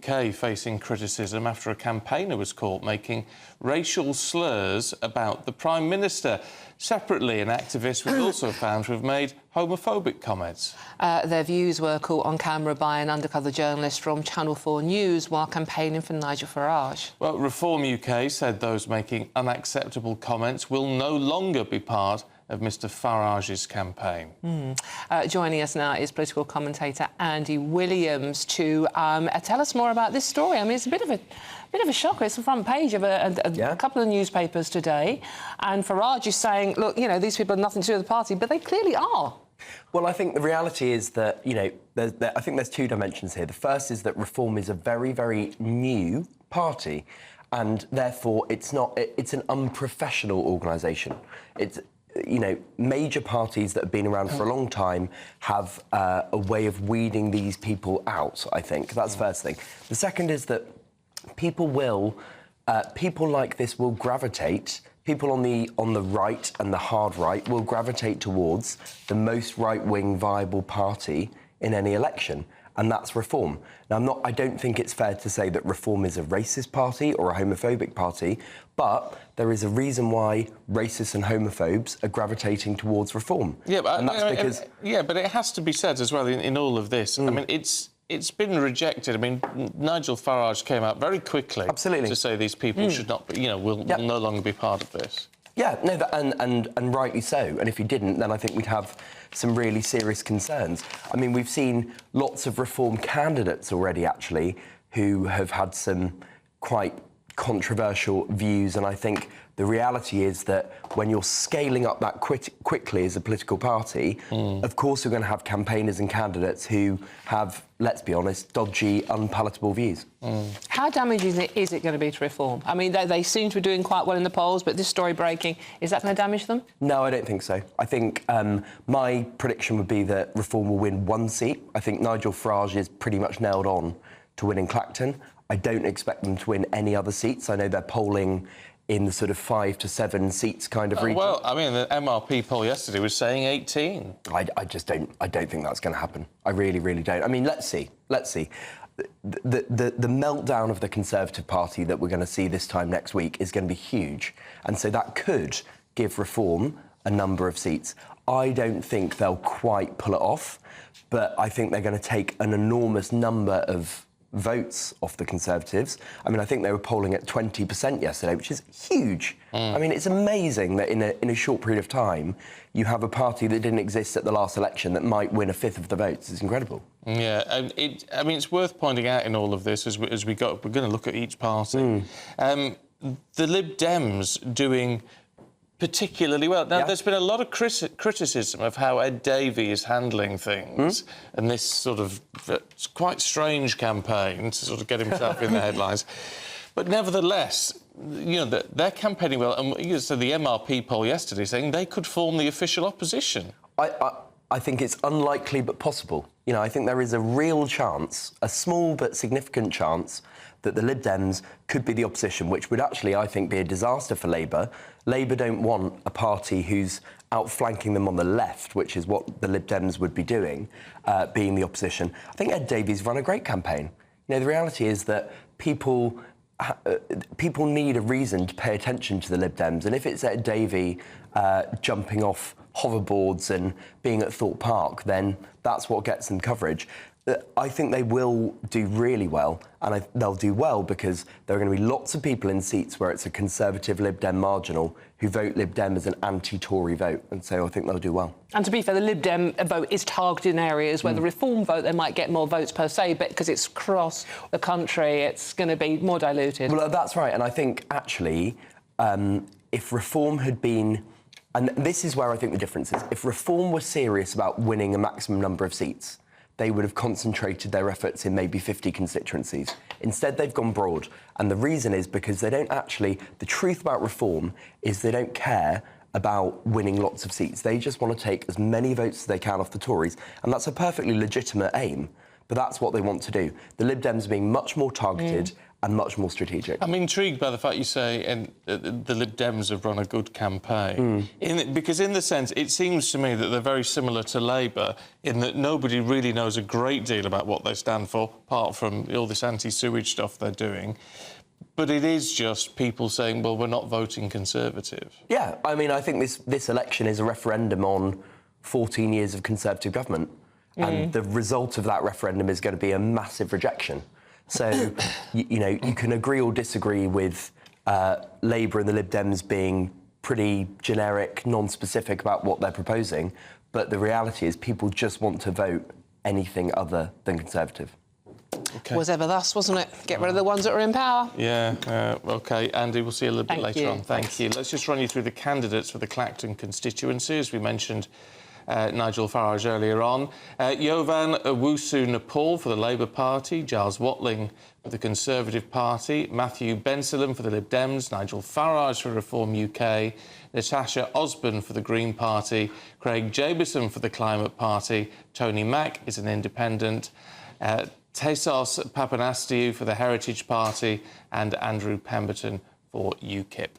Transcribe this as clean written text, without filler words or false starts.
UK facing criticism after a campaigner was caught making racial slurs about the Prime Minister. Separately, an activist was also found to have made homophobic comments. Their views were caught on camera by an undercover journalist from Channel 4 News while campaigning for Nigel Farage. Well, Reform UK said those making unacceptable comments will no longer be part of Mr Farage's campaign. Joining us now is political commentator Andy Williams to tell us more about this story. I mean, it's a bit of a shocker. It's the front page of a couple of newspapers today, and Farage is saying, look, you know, these people have nothing to do with the party, but they clearly are. Well, I think the reality is that, you know, I think there's two dimensions here. The first is that Reform is a very, very new party, and therefore it's an unprofessional organisation. It's, you know, major parties that have been around for a long time have a way of weeding these people out, I think. That's the first thing. The second is that people like this will gravitate, people on the right and the hard right will gravitate towards the most right-wing viable party in any election, and that's Reform. Now, I don't think it's fair to say that Reform is a racist party or a homophobic party, but there is a reason why racists and homophobes are gravitating towards Reform. Yeah, but, and that's because... yeah, but it has to be said as well in all of this. I mean, it's been rejected. I mean, Nigel Farage came out very quickly to say these people should not be, you know, will no longer be part of this. Yeah, no, and rightly so. And if he didn't, then I think we'd have some really serious concerns. I mean, we've seen lots of Reform candidates already, actually, who have had some quite controversial views, and I think the reality is that when you're scaling up that quickly as a political party, of course you're going to have campaigners and candidates who have, let's be honest, dodgy, unpalatable views. How damaging is it going to be to Reform? I mean, they seem to be doing quite well in the polls, but this story breaking, is that going to damage them? No, I don't think so. I think my prediction would be that Reform will win one seat. I think Nigel Farage is pretty much nailed on to winning Clacton. I don't expect them to win any other seats. I know they're polling in the sort of 5 to 7 seats kind of region. Well, I mean, the MRP poll yesterday was saying 18. I don't think that's going to happen. I really, really don't. I mean, let's see. The meltdown of the Conservative Party that we're going to see this time next week is going to be huge. And so that could give Reform a number of seats. I don't think they'll quite pull it off, but I think they're going to take an enormous number of votes off the Conservatives. I mean, I think they were polling at 20% yesterday, which is huge. I mean, it's amazing that in a short period of time, you have a party that didn't exist at the last election that might win a fifth of the votes. It's incredible. Yeah, I mean, it's worth pointing out in all of this, we're going to look at each party. The Lib Dems doing particularly well. Now, there's been a lot of criticism of how Ed Davey is handling things and this sort of quite strange campaign to sort of get himself in the headlines. But nevertheless, you know, they're campaigning well. And so the MRP poll yesterday saying they could form the official opposition. I think it's unlikely but possible. You know, I think there is a real chance, a small but significant chance, that the Lib Dems could be the opposition, which would actually, I think, be a disaster for Labour. Labour don't want a party who's outflanking them on the left, which is what the Lib Dems would be doing, being the opposition. I think Ed Davey's run a great campaign. You know, the reality is that people need a reason to pay attention to the Lib Dems, and if it's Ed Davey jumping off hoverboards and being at Thorpe Park, then that's what gets them coverage. I think they will do really well, and they'll do well because there are going to be lots of people in seats where it's a Conservative Lib Dem marginal who vote Lib Dem as an anti-Tory vote, and so I think they'll do well. And to be fair, the Lib Dem vote is targeted in areas where the Reform vote, they might get more votes per se, but because it's across the country, it's going to be more diluted. Well, that's right, and I think, actually, if Reform had been... And this is where I think the difference is. If Reform were serious about winning a maximum number of seats, they would have concentrated their efforts in maybe 50 constituencies. Instead, they've gone broad. And the reason is because they don't actually... The truth about Reform is they don't care about winning lots of seats. They just want to take as many votes as they can off the Tories. And that's a perfectly legitimate aim. But that's what they want to do. The Lib Dems are being much more targeted and much more strategic. I'm intrigued by the fact you say the Lib Dems have run a good campaign. Because in the sense, it seems to me that they're very similar to Labour in that nobody really knows a great deal about what they stand for, apart from all this anti-sewage stuff they're doing. But it is just people saying, well, we're not voting Conservative. Yeah, I mean, I think this election is a referendum on 14 years of Conservative government. And the result of that referendum is going to be a massive rejection. So, you know, you can agree or disagree with Labour and the Lib Dems being pretty generic, non-specific about what they're proposing, but the reality is people just want to vote anything other than Conservative. Okay. Was ever thus, wasn't it? Get rid of the ones that are in power. Yeah, OK. Andy, we'll see you a little bit later on. Thanks. Thank you. Let's just run you through the candidates for the Clacton constituency, as we mentioned Nigel Farage earlier on. Yovan Owusu-Nepal for the Labour Party, Giles Watling for the Conservative Party, Matthew Bensalem for the Lib Dems, Nigel Farage for Reform UK, Natasha Osborne for the Green Party, Craig Jabison for the Climate Party, Tony Mack is an independent, Tesos Papanastiu for the Heritage Party and Andrew Pemberton for UKIP.